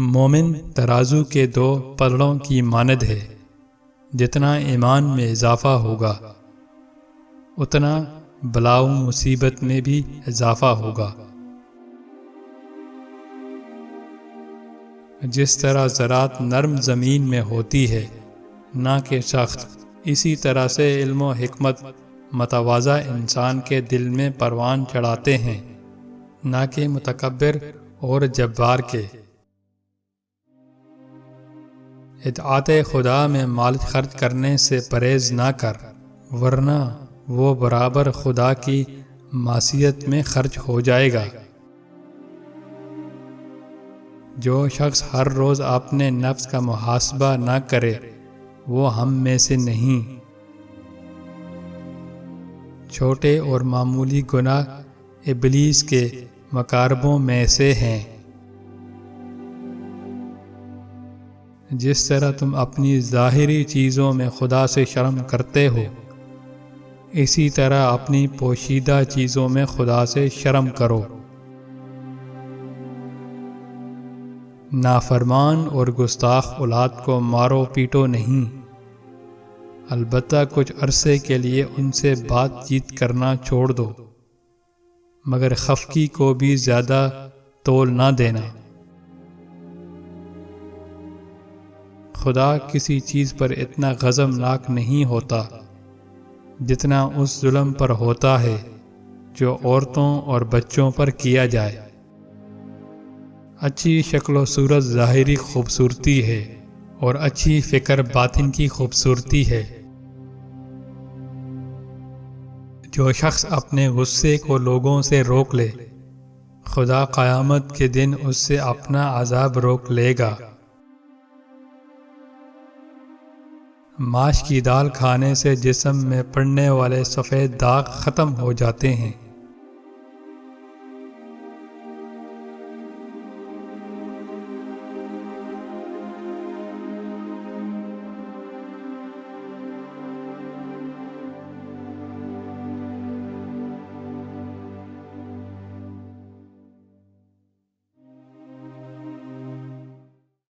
مومن ترازو کے دو پلڑوں کی مانند ہے، جتنا ایمان میں اضافہ ہوگا اتنا بلا و مصیبت میں بھی اضافہ ہوگا۔ جس طرح زراعت نرم زمین میں ہوتی ہے نہ کہ سخت، اسی طرح سے علم و حکمت متواضع انسان کے دل میں پروان چڑھاتے ہیں، نہ کہ متکبر اور جبار کے۔ اطاعت خدا میں مال خرچ کرنے سے پرہیز نہ کر، ورنہ وہ برابر خدا کی معصیت میں خرچ ہو جائے گا۔ جو شخص ہر روز اپنے نفس کا محاسبہ نہ کرے وہ ہم میں سے نہیں۔ چھوٹے اور معمولی گناہ ابلیس کے مکاربوں میں سے ہیں۔ جس طرح تم اپنی ظاہری چیزوں میں خدا سے شرم کرتے ہو، اسی طرح اپنی پوشیدہ چیزوں میں خدا سے شرم کرو۔ نافرمان اور گستاخ اولاد کو مارو پیٹو نہیں، البتہ کچھ عرصے کے لیے ان سے بات چیت کرنا چھوڑ دو، مگر خفقی کو بھی زیادہ تول نہ دینا۔ خدا کسی چیز پر اتنا غضبناک نہیں ہوتا جتنا اس ظلم پر ہوتا ہے جو عورتوں اور بچوں پر کیا جائے۔ اچھی شکل و صورت ظاہری خوبصورتی ہے اور اچھی فکر باطن کی خوبصورتی ہے۔ جو شخص اپنے غصے کو لوگوں سے روک لے، خدا قیامت کے دن اس سے اپنا عذاب روک لے گا۔ ماش کی دال کھانے سے جسم میں پڑنے والے سفید داغ ختم ہو جاتے ہیں۔